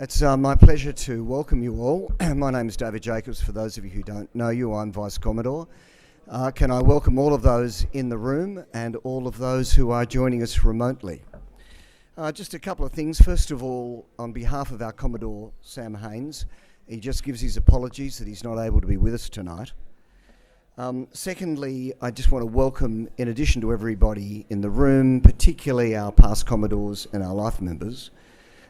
It's my pleasure to welcome you all. My name is David Jacobs. For those of you who don't know you, I'm Vice Commodore. Can I welcome all of those in the room and all of those who are joining us remotely. Just a couple of things. First of all, on behalf of our Commodore, Sam Haynes, he just gives his apologies that he's not able to be with us tonight. Secondly, I just want to welcome, in addition to everybody in the room, particularly our past Commodores and our life members.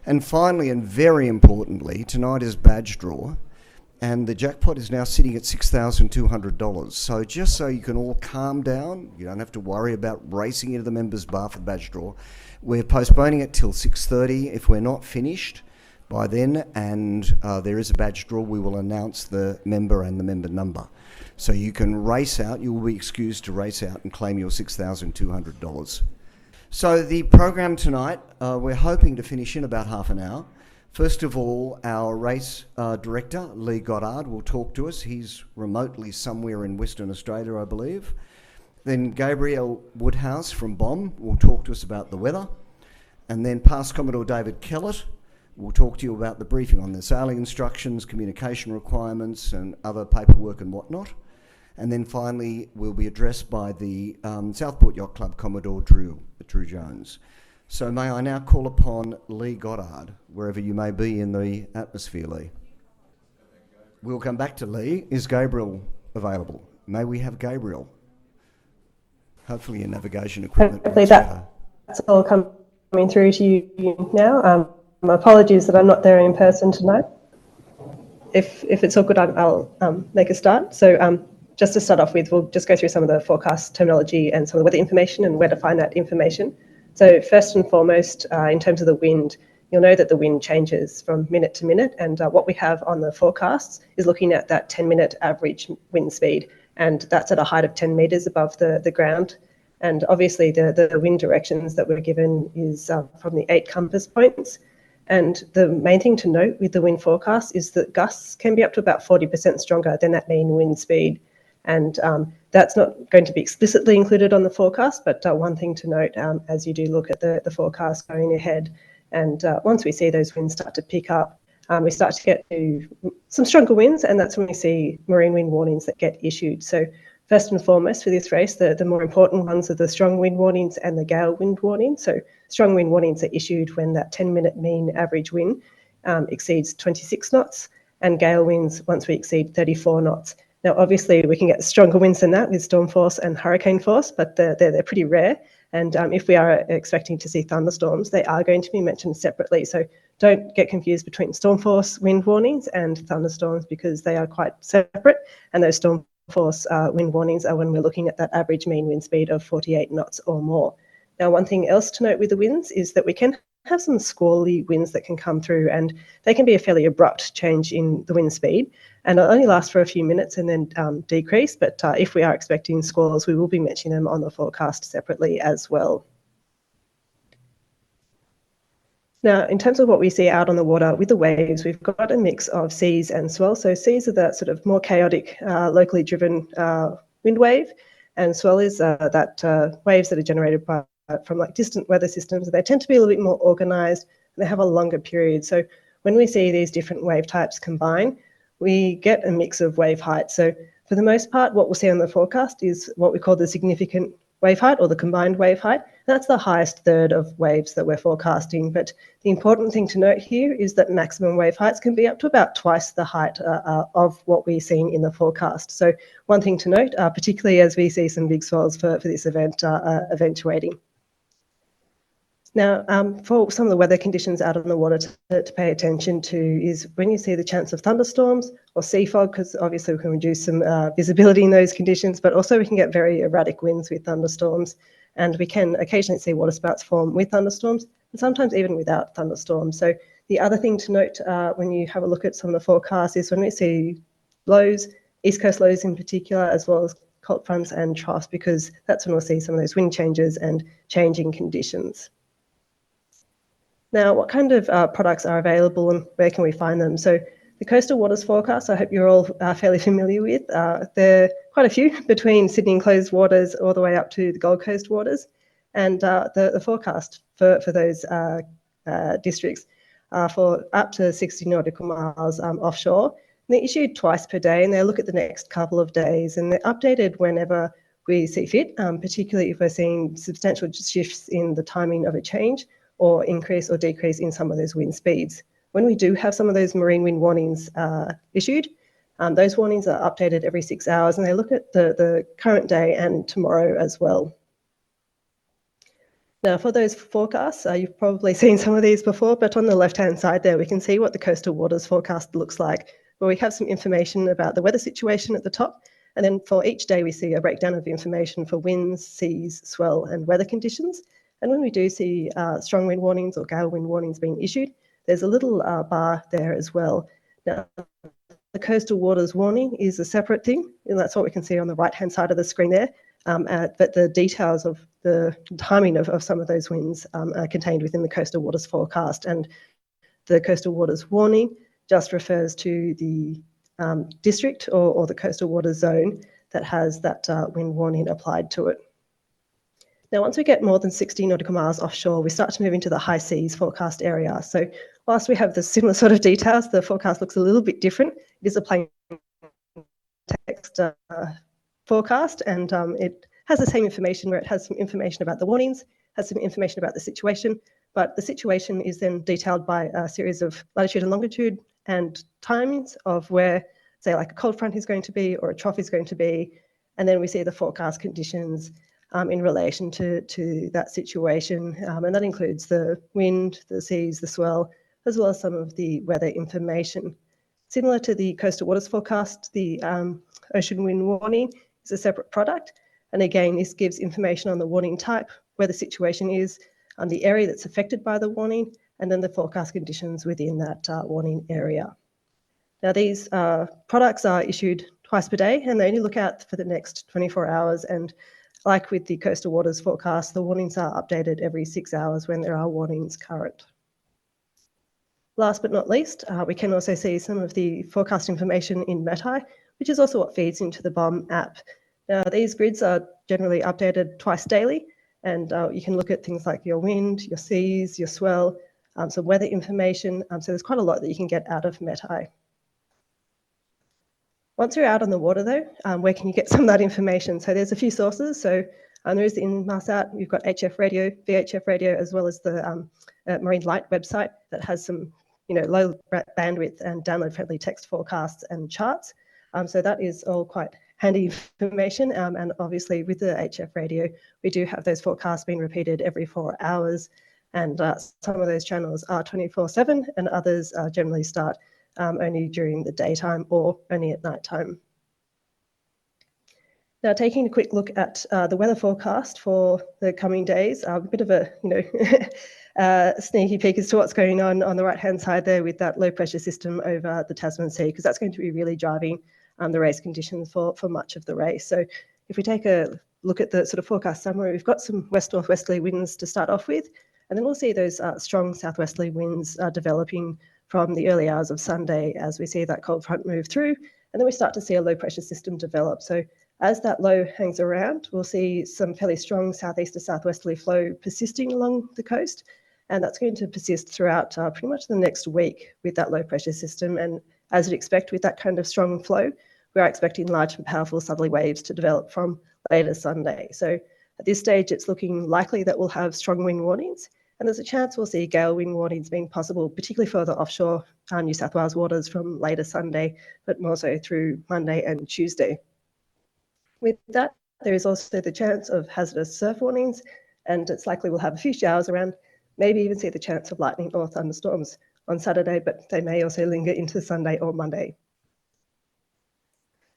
And finally, and very importantly, tonight is badge draw, and the jackpot is now sitting at $6,200. So just so you can all calm down, you don't have to worry about racing into the members' bar for the badge draw. We're postponing it till 6:30. If we're not finished by then and there is a badge draw, we will announce the member and the member number. So you can race out, you will be excused to race out and claim your $6,200. So the program tonight, we're hoping to finish in about half an hour. First of all, our race director, Lee Goddard, will talk to us. He's remotely somewhere in Western Australia, I believe. Then Gabriel Woodhouse from BOM will talk to us about the weather. And then past Commodore David Kellett will talk to you about the briefing on the sailing instructions, communication requirements and other paperwork and whatnot. And then finally, we'll be addressed by the Southport Yacht Club Commodore Drew Jones. So may I now call upon Lee Goddard, wherever you may be in the atmosphere, Lee. We'll come back to Lee. Is Gabriel available? May we have Gabriel? Hopefully your navigation equipment. Hopefully that's all coming through to you now. My apologies that I'm not there in person tonight. If it's all good, I'll make a start. So just to start off with, we'll just go through some of the forecast terminology and some of the weather information and where to find that information. So first and foremost, in terms of the wind, you'll know that the wind changes from minute to minute, and what we have on the forecasts is looking at that 10-minute average wind speed, and that's at a height of 10 metres above the ground. And obviously the wind directions that we're given is from the 8 compass points. And the main thing to note with the wind forecast is that gusts can be up to about 40% stronger than that mean wind speed. And that's not going to be explicitly included on the forecast, but one thing to note as you do look at the forecast going ahead. And once we see those winds start to pick up, we start to get to some stronger winds, and that's when we see marine wind warnings that get issued. So first and foremost for this race, the more important ones are the strong wind warnings and the gale wind warnings. So strong wind warnings are issued when that 10-minute mean average wind exceeds 26 knots, and gale winds once we exceed 34 knots. Now, obviously, we can get stronger winds than that with storm force and hurricane force, but they're pretty rare. And if we are expecting to see thunderstorms, they are going to be mentioned separately. So don't get confused between storm force wind warnings and thunderstorms, because they are quite separate. And those storm force wind warnings are when we're looking at that average mean wind speed of 48 knots or more. Now, one thing else to note with the winds is that we can have some squally winds that can come through, and they can be a fairly abrupt change in the wind speed, and it'll only last for a few minutes and then decrease. But if we are expecting squalls, we will be mentioning them on the forecast separately as well. Now, in terms of what we see out on the water with the waves, we've got a mix of seas and swell. So seas are the sort of more chaotic, locally driven wind wave, and swell is that waves that are generated from like distant weather systems. They tend to be a little bit more organised, and they have a longer period. So when we see these different wave types combine, we get a mix of wave height. So for the most part, what we'll see on the forecast is what we call the significant wave height, or the combined wave height. That's the highest third of waves that we're forecasting. But the important thing to note here is that maximum wave heights can be up to about twice the height of what we're seeing in the forecast. So one thing to note, particularly as we see some big swells for this event eventuating. Now, for some of the weather conditions out on the water to pay attention to is when you see the chance of thunderstorms or sea fog, because obviously we can reduce some visibility in those conditions, but also we can get very erratic winds with thunderstorms, and we can occasionally see waterspouts form with thunderstorms, and sometimes even without thunderstorms. So the other thing to note when you have a look at some of the forecasts is when we see lows, east coast lows in particular, as well as cold fronts and troughs, because that's when we'll see some of those wind changes and changing conditions. Now, what kind of products are available and where can we find them? So the coastal waters forecast, I hope you're all fairly familiar with. There are quite a few between Sydney enclosed waters all the way up to the Gold Coast waters. And the forecast for those districts for up to 60 nautical miles offshore. And they're issued twice per day, and they look at the next couple of days, and they're updated whenever we see fit, particularly if we're seeing substantial shifts in the timing of a change or increase or decrease in some of those wind speeds. When we do have some of those marine wind warnings issued, those warnings are updated every 6 hours, and they look at the current day and tomorrow as well. Now, for those forecasts, you've probably seen some of these before, but on the left-hand side there, we can see what the coastal waters forecast looks like, where we have some information about the weather situation at the top, and then for each day we see a breakdown of information for winds, seas, swell, and weather conditions. And when we do see strong wind warnings or gale wind warnings being issued, there's a little bar there as well. Now, the coastal waters warning is a separate thing, and that's what we can see on the right-hand side of the screen there. But the details of the timing of some of those winds are contained within the coastal waters forecast, and the coastal waters warning just refers to the district or the coastal waters zone that has that wind warning applied to it. Now, once we get more than 60 nautical miles offshore, we start to move into the high seas forecast area. So whilst we have the similar sort of details, the forecast looks a little bit different. It is a plain text forecast, and it has the same information where it has some information about the warnings, has some information about the situation, but the situation is then detailed by a series of latitude and longitude and timings of where, say, like a cold front is going to be or a trough is going to be, and then we see the forecast conditions in relation to that situation, and that includes the wind, the seas, the swell, as well as some of the weather information. Similar to the coastal waters forecast, the ocean wind warning is a separate product, and again, this gives information on the warning type, where the situation is, the area that's affected by the warning, and then the forecast conditions within that warning area. Now, these products are issued twice per day, and they only look out for the next 24 hours, and like with the coastal waters forecast, the warnings are updated every 6 hours when there are warnings current. Last but not least, we can also see some of the forecast information in METI, which is also what feeds into the BOM app. Now, these grids are generally updated twice daily, and you can look at things like your wind, your seas, your swell, some weather information. So there's quite a lot that you can get out of METI. Once you're out on the water, though, where can you get some of that information? So there's a few sources. So there is the Inmarsat, you've got HF radio, VHF radio, as well as the Marine Light website that has some low bandwidth and download-friendly text forecasts and charts. So that is all quite handy information. And obviously with the HF radio, we do have those forecasts being repeated every 4 hours. And some of those channels are 24/7 and others generally start only during the daytime or only at night time. Now, taking a quick look at the weather forecast for the coming days, a bit of a sneaky peek as to what's going on the right-hand side there with that low pressure system over the Tasman Sea, because that's going to be really driving the race conditions for much of the race. So if we take a look at the sort of forecast summary, we've got some west-northwesterly winds to start off with, and then we'll see those strong southwesterly winds developing from the early hours of Sunday as we see that cold front move through, and then we start to see a low pressure system develop. So as that low hangs around, we'll see some fairly strong southeast to southwesterly flow persisting along the coast, and that's going to persist throughout pretty much the next week with that low pressure system. And as you'd expect with that kind of strong flow, we are expecting large and powerful southerly waves to develop from later Sunday. So at this stage, it's looking likely that we'll have strong wind warnings, and there's a chance we'll see gale wind warnings being possible, particularly further offshore New South Wales waters from later Sunday, but more so through Monday and Tuesday. With that, there is also the chance of hazardous surf warnings, and it's likely we'll have a few showers around, maybe even see the chance of lightning or thunderstorms on Saturday, but they may also linger into Sunday or Monday.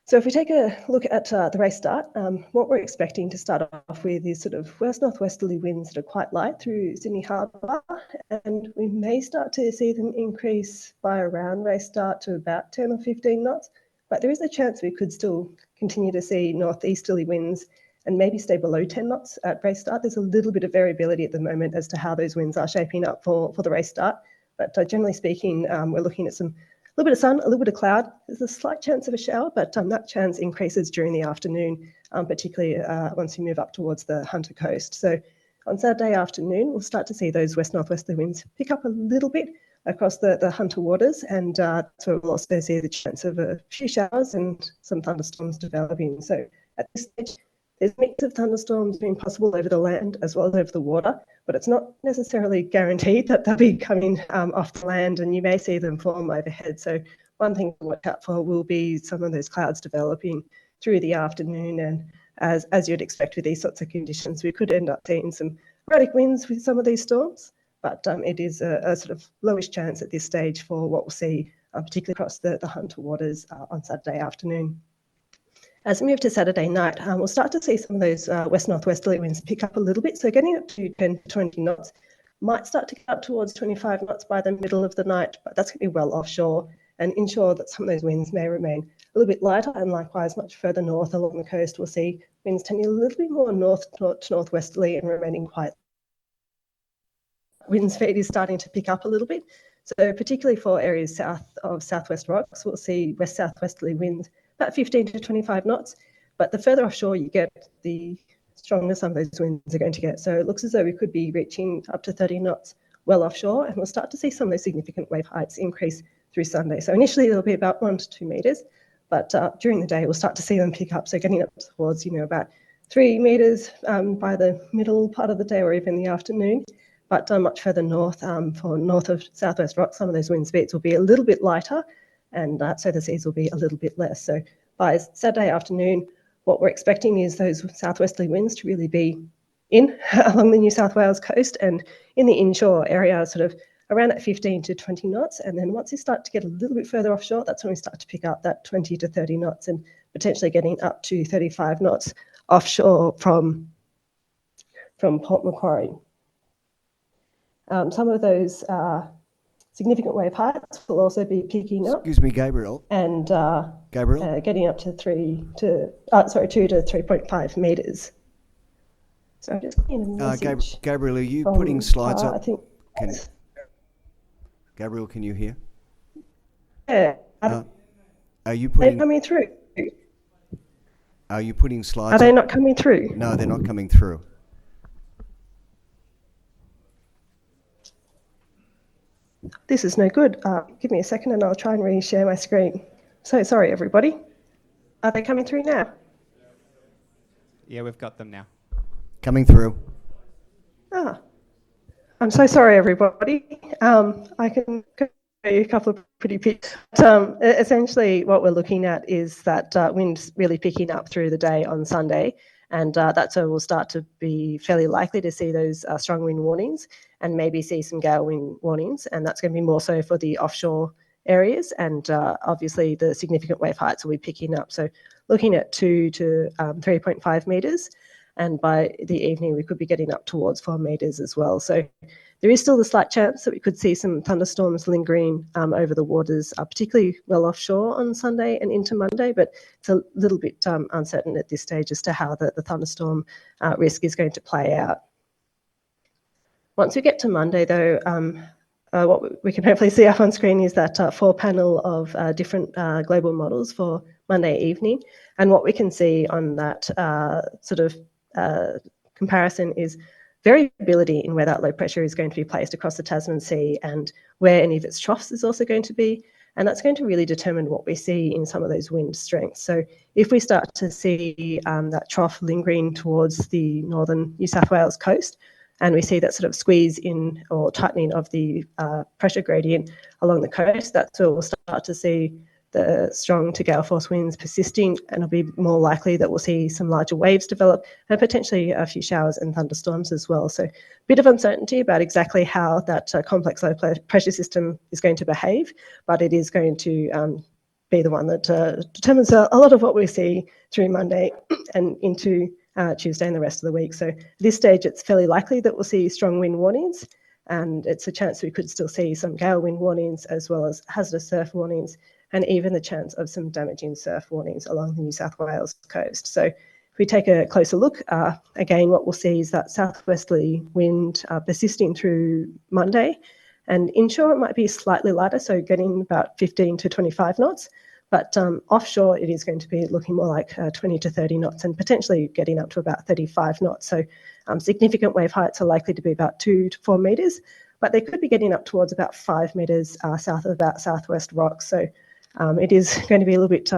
So if we take a look at the race start, what we're expecting to start off with is sort of west-northwesterly winds that are quite light through Sydney Harbour, and we may start to see them increase by around race start to about 10 or 15 knots, but there is a chance we could still continue to see northeasterly winds and maybe stay below 10 knots at race start. There's a little bit of variability at the moment as to how those winds are shaping up for the race start, but generally speaking, we're looking at a little bit of sun, a little bit of cloud. There's a slight chance of a shower, but that chance increases during the afternoon, particularly once you move up towards the Hunter Coast. So on Saturday afternoon, we'll start to see those west-northwesterly winds pick up a little bit across the Hunter waters, and so we'll also see the chance of a few showers and some thunderstorms developing. So at this stage, there's a mix of thunderstorms being possible over the land as well as over the water, but it's not necessarily guaranteed that they'll be coming off the land, and you may see them form overhead. So one thing to watch out for will be some of those clouds developing through the afternoon, and as you'd expect with these sorts of conditions, we could end up seeing some erratic winds with some of these storms, but it is a sort of lowish chance at this stage for what we'll see, particularly across the Hunter waters on Saturday afternoon. As we move to Saturday night, we'll start to see some of those west-northwesterly winds pick up a little bit, so getting up to 10 to 20 knots. Might start to get up towards 25 knots by the middle of the night, but that's going to be well offshore, and inshore that some of those winds may remain a little bit lighter, and likewise much further north along the coast we'll see winds tending a little bit more north to northwesterly and remaining quite. Wind speed is starting to pick up a little bit, so particularly for areas south of Southwest Rocks, we'll see west-southwesterly winds about 15 to 25 knots, but the further offshore you get, the stronger some of those winds are going to get. So it looks as though we could be reaching up to 30 knots well offshore, and we'll start to see some of those significant wave heights increase through Sunday. So initially there'll be about 1 to 2 metres, but during the day we'll start to see them pick up, so getting up towards, about 3 metres by the middle part of the day or even the afternoon. But much further north, for north of Southwest Rock, some of those wind speeds will be a little bit lighter, and so the seas will be a little bit less. So by Saturday afternoon, what we're expecting is those southwesterly winds to really be in along the New South Wales coast and in the inshore area, sort of around that 15 to 20 knots. And then once you start to get a little bit further offshore, that's when we start to pick up that 20 to 30 knots and potentially getting up to 35 knots offshore from Port Macquarie. Some of those significant wave heights will also be picking up. Excuse me, Gabriel. And Gabriel? Getting up to 2 to 3.5 metres. So I'm just getting a message. Gabriel, are you putting slides up? I think. Gabriel, can you hear? Yeah. Are you putting? They're coming through. Are you putting slides? Are they not coming through? No, they're not coming through. This is no good. Give me a second and I'll try and re-share my screen. So sorry, everybody. Are they coming through now? Yeah, we've got them now. Coming through. I'm so sorry, everybody. I can show you a couple of pretty pics. Essentially, what we're looking at is that wind really picking up through the day on Sunday, and that's where we'll start to be fairly likely to see those strong wind warnings and maybe see some gale wind warnings, and that's going to be more so for the offshore areas, and obviously the significant wave heights will be picking up. So looking at 2 to 3.5 metres, and by the evening we could be getting up towards 4 metres as well. So there is still a slight chance that we could see some thunderstorms lingering over the waters, particularly well offshore on Sunday and into Monday, but it's a little bit uncertain at this stage as to how the thunderstorm risk is going to play out. Once we get to Monday, though, what we can hopefully see up on screen is that 4-panel of different global models for Monday evening. And what we can see on that sort of comparison is variability in where that low pressure is going to be placed across the Tasman Sea and where any of its troughs is also going to be. And that's going to really determine what we see in some of those wind strengths. So if we start to see that trough lingering towards the northern New South Wales coast, and we see that sort of squeeze in or tightening of the pressure gradient along the coast, that's where we'll start to see the strong to gale force winds persisting, and it'll be more likely that we'll see some larger waves develop and potentially a few showers and thunderstorms as well. So a bit of uncertainty about exactly how that complex low pressure system is going to behave, but it is going to be the one that determines a lot of what we see through Monday and into Tuesday and the rest of the week. So at this stage, it's fairly likely that we'll see strong wind warnings, and it's a chance we could still see some gale wind warnings as well as hazardous surf warnings, and even the chance of some damaging surf warnings along the New South Wales coast. So if we take a closer look, again, what we'll see is that southwesterly wind persisting through Monday, and inshore it might be slightly lighter, so getting about 15 to 25 knots, But offshore, it is going to be looking more like 20 to 30 knots and potentially getting up to about 35 knots. So significant wave heights are likely to be about 2 to 4 metres, but they could be getting up towards about 5 metres south of about Southwest Rocks. So it is going to be a little bit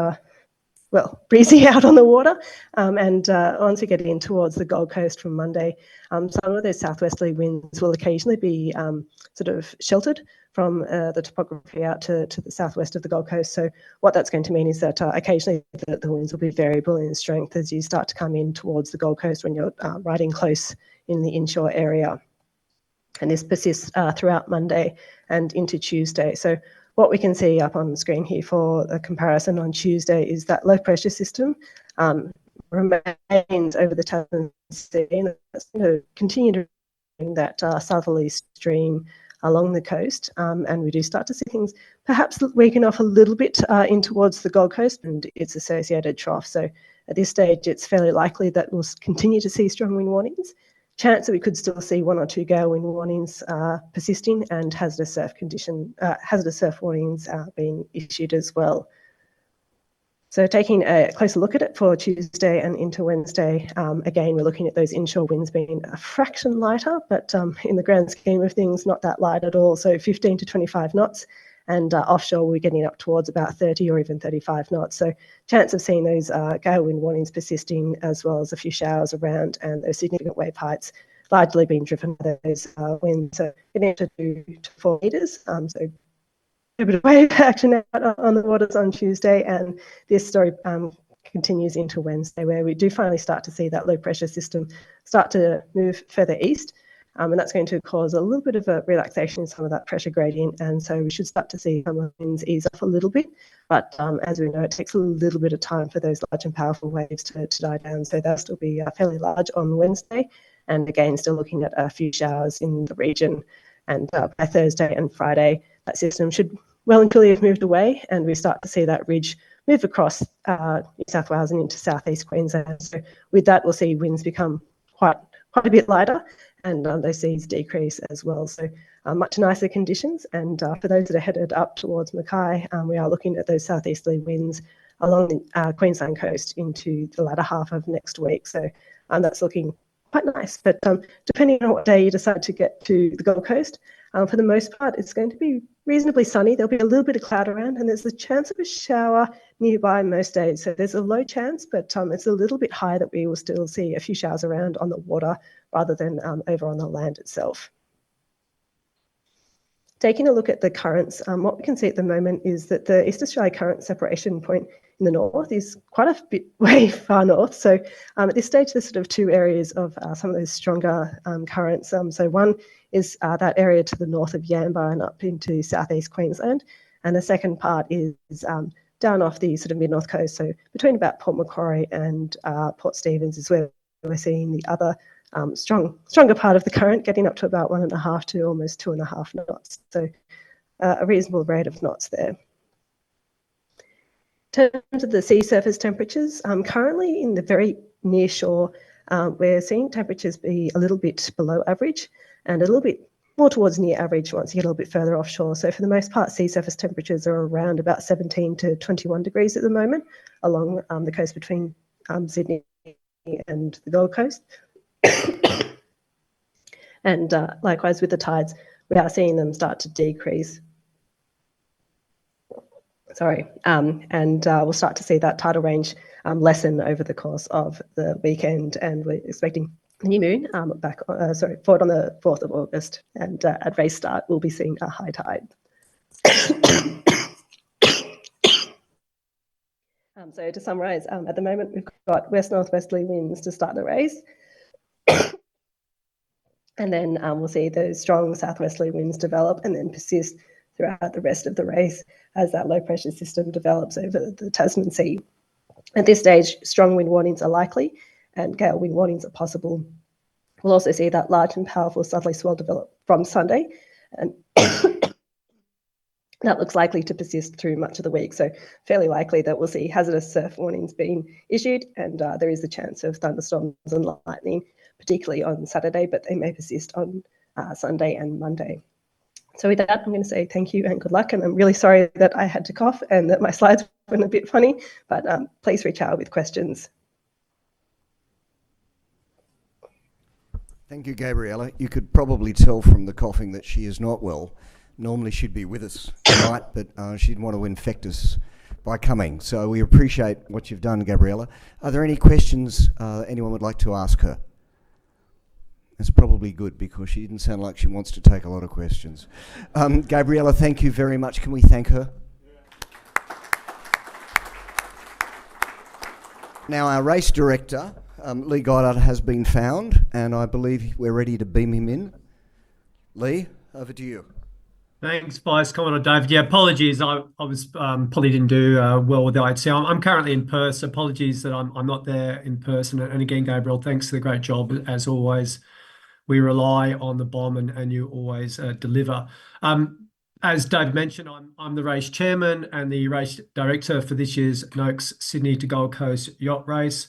breezy out on the water. And once we get in towards the Gold Coast from Monday, some of those southwesterly winds will occasionally be sort of sheltered from the topography out to the southwest of the Gold Coast. So what that's going to mean is that occasionally the winds will be variable in strength as you start to come in towards the Gold Coast when you're riding close in the inshore area. And this persists throughout Monday and into Tuesday. So what we can see up on the screen here for a comparison on Tuesday is that low pressure system remains over the Tasman Sea, and it's going to continue to bring that southerly stream along the coast, and we do start to see things perhaps weaken off a little bit in towards the Gold Coast and its associated trough. So at this stage, it's fairly likely that we'll continue to see strong wind warnings. Chance that we could still see 1 or 2 gale wind warnings persisting, and hazardous surf warnings being issued as well. So taking a closer look at it for Tuesday and into Wednesday, again, we're looking at those inshore winds being a fraction lighter, but in the grand scheme of things, not that light at all. So 15 to 25 knots, and offshore we're getting up towards about 30 or even 35 knots. So chance of seeing those gale wind warnings persisting, as well as a few showers around, and those significant wave heights largely being driven by those winds. So getting up to 2 to 4 metres. So a bit of wave action out on the waters on Tuesday, and this story continues into Wednesday, where we do finally start to see that low pressure system start to move further east, and that's going to cause a little bit of a relaxation in some of that pressure gradient, and so we should start to see some of the winds ease off a little bit, but as we know, it takes a little bit of time for those large and powerful waves to die down, so they'll still be fairly large on Wednesday, and again, still looking at a few showers in the region, and by Thursday and Friday, that system should well and truly have moved away, and we start to see that ridge move across New South Wales and into southeast Queensland. So with that, we'll see winds become quite a bit lighter, and those seas decrease as well. So much nicer conditions. And for those that are headed up towards Mackay, we are looking at those southeasterly winds along the Queensland coast into the latter half of next week. So that's looking quite nice. But depending on what day you decide to get to the Gold Coast, for the most part, it's going to be reasonably sunny. There'll be a little bit of cloud around, and there's a chance of a shower nearby most days. So there's a low chance, but it's a little bit higher that we will still see a few showers around on the water rather than over on the land itself. Taking a look at the currents, what we can see at the moment is that the East Australia current separation point in the north is quite a bit way far north. So at this stage, there's sort of 2 areas of some of those stronger currents. So one is that area to the north of Yamba and up into southeast Queensland. And the second part is down off the sort of mid-north coast. So between about Port Macquarie and Port Stephens is where we're seeing the other stronger part of the current, getting up to about 1.5 to almost 2.5 knots. So a reasonable rate of knots there. In terms of the sea surface temperatures, currently in the very near shore, we're seeing temperatures be a little bit below average and a little bit more towards near average once you get a little bit further offshore. So for the most part, sea surface temperatures are around about 17 to 21 degrees at the moment along the coast between Sydney and the Gold Coast. And likewise with the tides, we are seeing them start to decrease. And we'll start to see that tidal range lessen over the course of the weekend, and we're expecting the new moon forward on the 4th of August, and at race start we'll be seeing a high tide. So to summarise, at the moment we've got west-northwesterly winds to start the race, and then we'll see those strong southwesterly winds develop and then persist throughout the rest of the race as that low pressure system develops over the Tasman Sea. At this stage, strong wind warnings are likely and gale wind warnings are possible. We'll also see that large and powerful southerly swell develop from Sunday, and that looks likely to persist through much of the week. So fairly likely that we'll see hazardous surf warnings being issued, and there is a chance of thunderstorms and lightning, particularly on Saturday, but they may persist on Sunday and Monday. So with that, I'm going to say thank you and good luck. And I'm really sorry that I had to cough and that my slides went a bit funny, but please reach out with questions. Thank you, Gabriella. You could probably tell from the coughing that she is not well. Normally she'd be with us tonight, but she didn't want to infect us by coming. So we appreciate what you've done, Gabriella. Are there any questions anyone would like to ask her? It's probably good because she didn't sound like she wants to take a lot of questions. Gabriella, thank you very much. Can we thank her? Now, our race director, Lee Goddard, has been found, and I believe we're ready to beam him in. Lee, over to you. Thanks, Vice Commodore David. Yeah, apologies. I was probably didn't do well with the ITC. I'm currently in Perth. So apologies that I'm not there in person. And again, Gabriel, thanks for the great job as always. We rely on the bomb, and you always deliver. As Dave mentioned, I'm the race chairman and the race director for this year's Noakes Sydney to Gold Coast yacht race.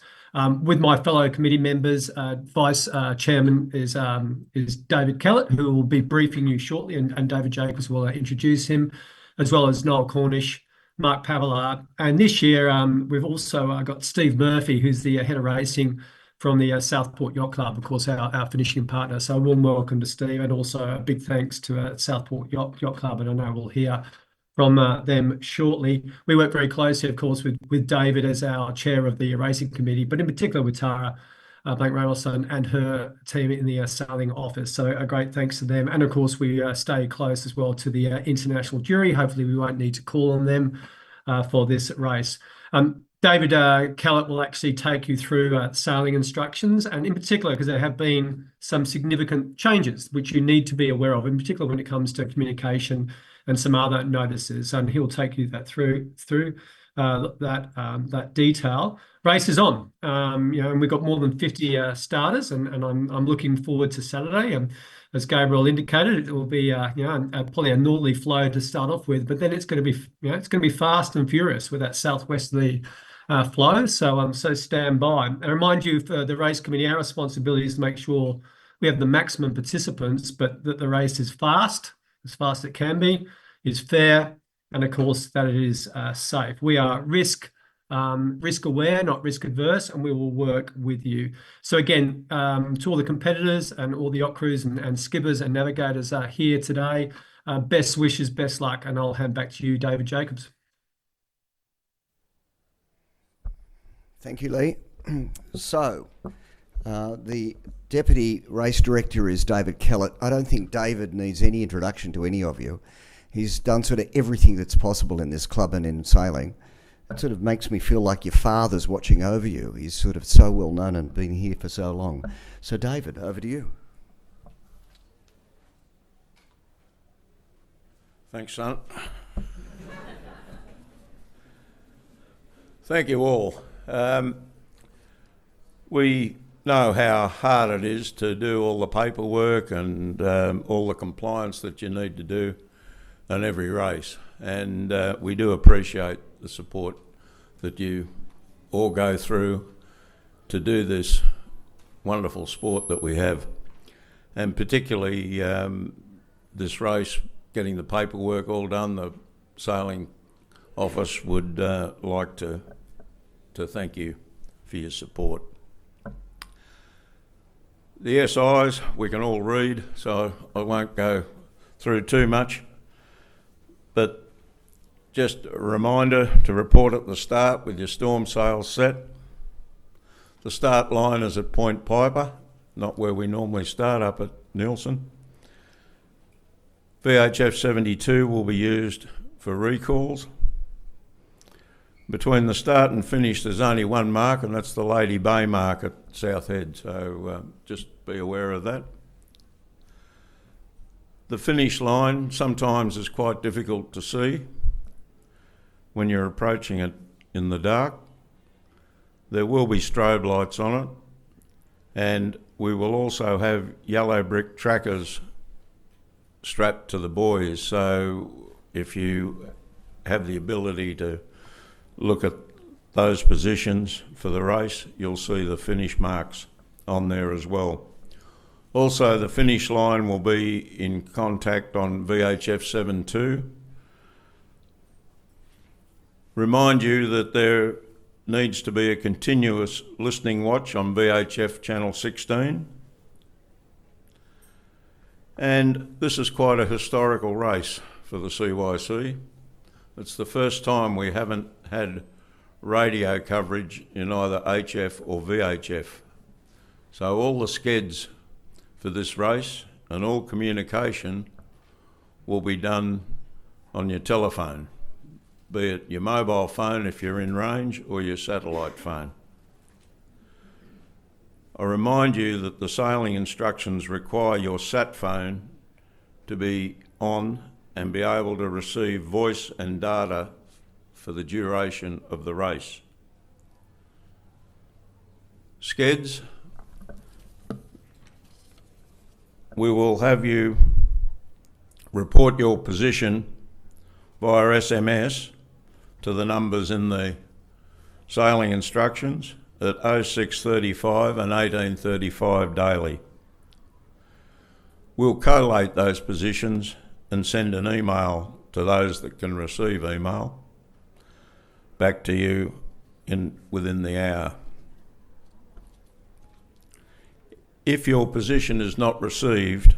With my fellow committee members, Vice Chairman is David Kellett, who will be briefing you shortly, and David Jacobs will introduce him, as well as Noel Cornish, Mark Pavillard. And this year, we've also got Steve Murphy, who's the head of racing from the Southport Yacht Club, of course, our finishing partner. So a warm welcome to Steve, and also a big thanks to Southport Yacht Club, and I know we'll hear from them shortly. We work very closely, of course, with David as our chair of the racing committee, but in particular with Tara Blank-Ramelson and her team in the sailing office. So a great thanks to them. And of course, we stay close as well to the international jury. Hopefully we won't need to call on them for this race. David Kellett will actually take you through sailing instructions, and in particular, because there have been some significant changes which you need to be aware of, in particular when it comes to communication and some other notices, and he'll take you through that detail. Race is on, and we've got more than 50 starters, and I'm looking forward to Saturday. And as Gabriel indicated, it will be probably a northerly flow to start off with, but then it's going to be fast and furious with that southwesterly flow. So stand by. And remind you, for the race committee, our responsibility is to make sure we have the maximum participants, but that the race is fast, as fast as it can be, is fair, and of course that it is safe. We are risk aware, not risk adverse, and we will work with you. So again, to all the competitors and all the yacht crews and skippers and navigators here today, best wishes, best luck, and I'll hand back to you, David Jacobs. Thank you, Lee. So, the Deputy Race Director is David Kellett. I don't think David needs any introduction to any of you. He's done sort of everything that's possible in this club and in sailing. It sort of makes me feel like your father's watching over you. He's sort of so well known and been here for so long. So, David, over to you. Thanks, son. Thank you all. We know how hard it is to do all the paperwork and all the compliance that you need to do on every race, and we do appreciate the support that you all go through to do this wonderful sport that we have, and particularly this race, getting the paperwork all done. The sailing office would like to thank you for your support. The SIs we can all read, so I won't go through too much, but just a reminder to report at the start with your storm sails set. The start line is at Point Piper, not where we normally start, up at Nielsen. VHF 72 will be used for recalls. Between the start and finish, there's only one mark, and that's the Lady Bay mark at South Head, so just be aware of that. The finish line sometimes is quite difficult to see when you're approaching it in the dark. There will be strobe lights on it, and we will also have yellow brick trackers strapped to the buoys, so if you have the ability to look at those positions for the race, you'll see the finish marks on there as well. Also, the finish line will be in contact on VHF 72. Remind you that there needs to be a continuous listening watch on VHF channel 16. And this is quite a historical race for the CYC. It's the first time we haven't had radio coverage in either HF or VHF. So all the skeds for this race and all communication will be done on your telephone, be it your mobile phone if you're in range or your satellite phone. I remind you that the sailing instructions require your sat phone to be on and be able to receive voice and data for the duration of the race. Skeds, we will have you report your position via SMS to the numbers in the sailing instructions at 0635 and 1835 daily. We'll collate those positions and send an email to those that can receive email back to you within the hour. If your position is not received,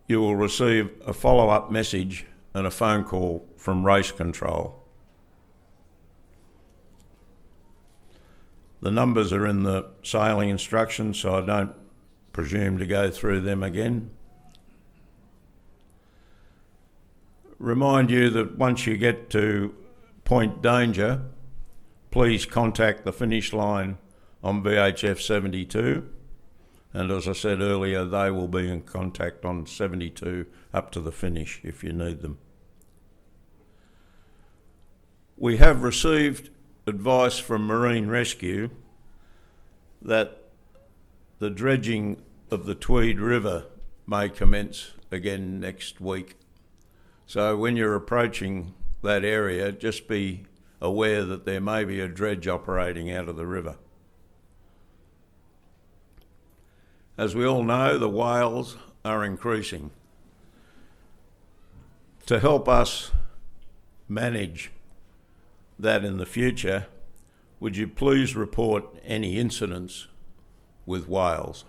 you will receive a follow-up message and a phone call from race control. The numbers are in the sailing instructions, so I don't presume to go through them again. Remind you that once you get to point danger, please contact the finish line on VHF 72. And as I said earlier, they will be in contact on 72 up to the finish if you need them. We have received advice from Marine Rescue that the dredging of the Tweed River may commence again next week. So when you're approaching that area, just be aware that there may be a dredge operating out of the river. As we all know, the whales are increasing. To help us manage that in the future, would you please report any incidents with whales?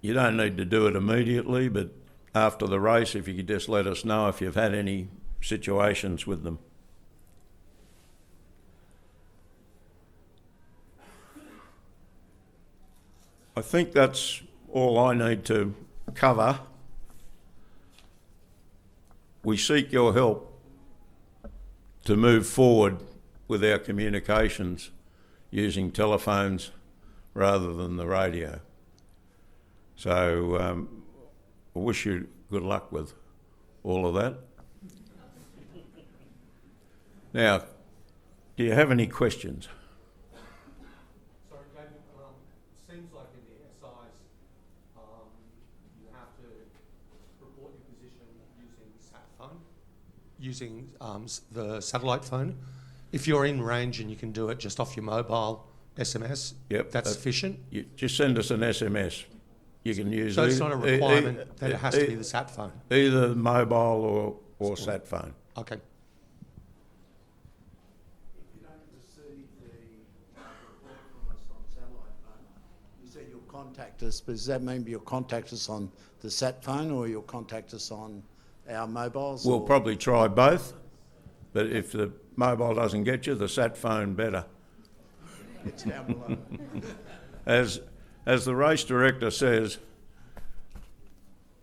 You don't need to do it immediately, but after the race, if you could just let us know if you've had any situations with them. I think that's all I need to cover. We seek your help to move forward with our communications using telephones rather than the radio. So I wish you good luck with all of that. Now, do you have any questions? Seems like in the SIs, you have to report your position using sat phone, using the satellite phone. If you're in range and you can do it just off your mobile SMS, Yep, that's sufficient. You just send us an SMS. You can use So it's not a requirement that it has to be the sat phone. Either mobile or sat phone. Okay. Contact us, but does that mean you'll contact us on the sat phone or you'll contact us on our mobiles? We'll probably try both, but if the mobile doesn't get you, the sat phone better. It's down below. As the race director says,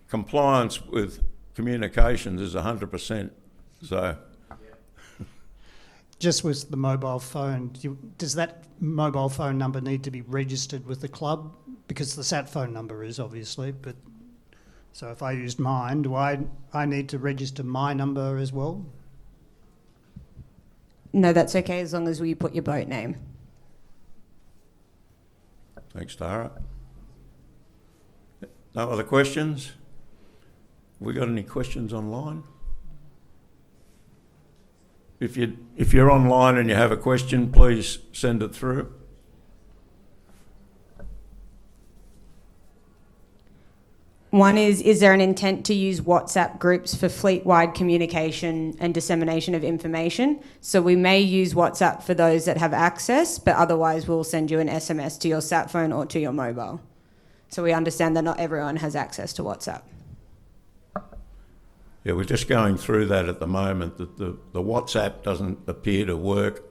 compliance with communications is 100%. So just with the mobile phone, does that mobile phone number need to be registered with the club? Because the sat phone number is obviously, but so if I used mine, do I need to register my number as well? No, that's okay as long as we put your boat name. thanks, Tara. No other questions? Have we got any questions online? If you're online and you have a question, please send it through. One is there an intent to use WhatsApp groups for fleet-wide communication and dissemination of information? So we may use WhatsApp for those that have access, but otherwise we'll send you an SMS to your sat phone or to your mobile. So we understand that not everyone has access to WhatsApp. Yeah, we're just going through that at the moment, that the WhatsApp doesn't appear to work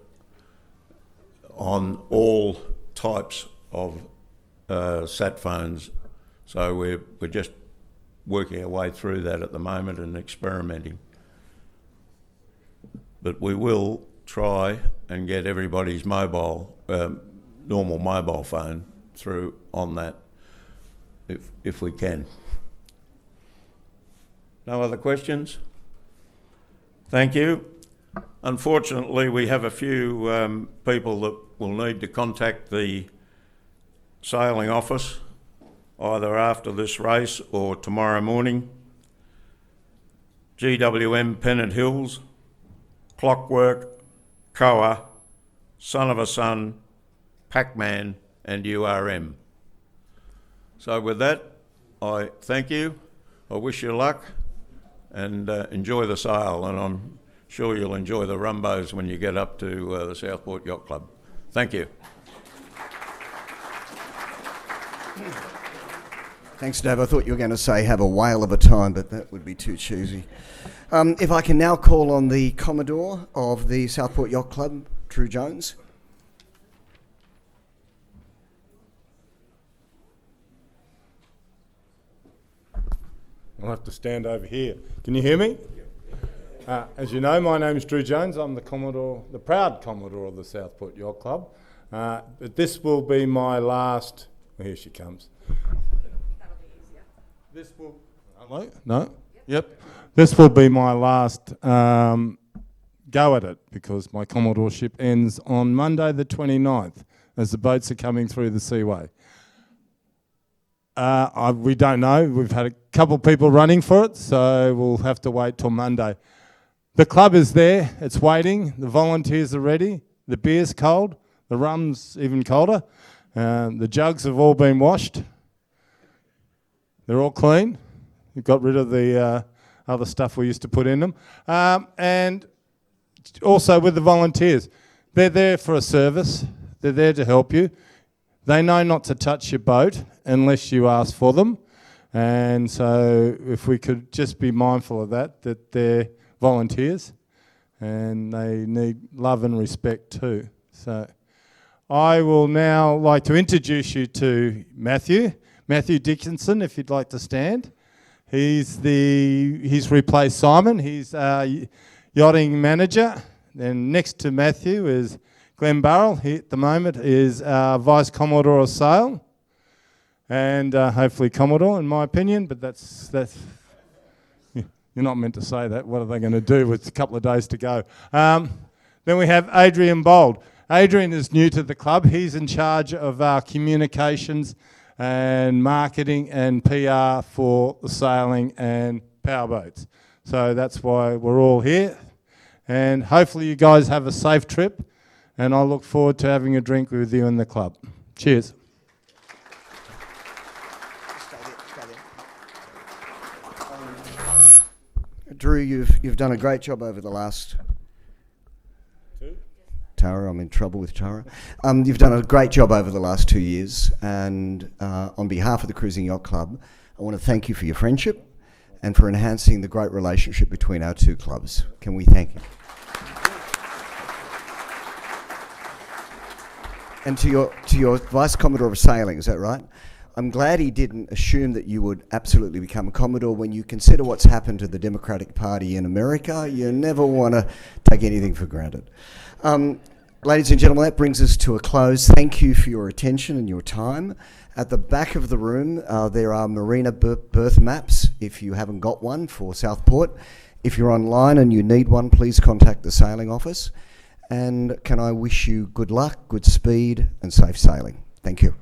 on all types of sat phones. So we're just working our way through that at the moment and experimenting. But we will try and get everybody's mobile, normal mobile phone through on that if we can. No other questions? Thank you. Unfortunately, we have a few people that will need to contact the sailing office either after this race or tomorrow morning. GWM Pennant Hills, Clockwork, Koa, Son of a Son, Pac-Man and URM. So with that, I thank you, I wish you luck and enjoy the sail, and I'm sure you'll enjoy the rumbos when you get up to the Southport Yacht Club. Thank you. Thanks, Dave. I thought you were going to say have a whale of a time, but that would be too cheesy. If I can now call on the Commodore of the Southport Yacht Club, Drew Jones. I'll have to stand over here. Can you hear me? As you know, my name's Drew Jones. I'm the Commodore, the proud Commodore of the Southport Yacht Club. But this will be my last... Well, here she comes. That'll be easier. This will... Hello? No? Yep. This will be my last go at it, because my Commodoreship ends on Monday the 29th as the boats are coming through the seaway. We don't know. We've had a couple of people running for it, so we'll have to wait till Monday. The club is there. It's waiting. The volunteers are ready. The beer's cold. The rum's even colder. The jugs have all been washed. They're all clean. We've got rid of the other stuff we used to put in them. And also with the volunteers, they're there for a service. They're there to help you. They know not to touch your boat unless you ask for them. And so if we could just be mindful of that they're volunteers and they need love and respect too. So I will now like to introduce you to Matthew Dickinson, if you'd like to stand. He's replaced Simon. He's yachting manager. Then next to Matthew is Glenn Burrell. He at the moment is Vice Commodore of Sail, and hopefully Commodore, in my opinion. But that's you're not meant to say that. What are they going to do with a couple of days to go? Then we have Adrian Bold. Adrian is new to the club. He's in charge of our communications and marketing and PR for the sailing and powerboats. So that's why we're all here. And hopefully you guys have a safe trip. And I look forward to having a drink with you in the club. Cheers. Drew, you've done a great job over the last... Tara, I'm in trouble with Tara. You've done a great job over the last 2 years, and on behalf of the Cruising Yacht Club, I want to thank you for your friendship and for enhancing the great relationship between our two clubs. Can we thank you? And to your Vice Commodore of Sailing, is that right? I'm glad he didn't assume that you would absolutely become a Commodore. When you consider what's happened to the Democratic Party in America, you never want to take anything for granted. Ladies and gentlemen, that brings us to a close. Thank you for your attention and your time. At the back of the room, there are marina berth maps, if you haven't got one, for Southport. If you're online and you need one, please contact the sailing office. And can I wish you good luck, good speed, and safe sailing. Thank you.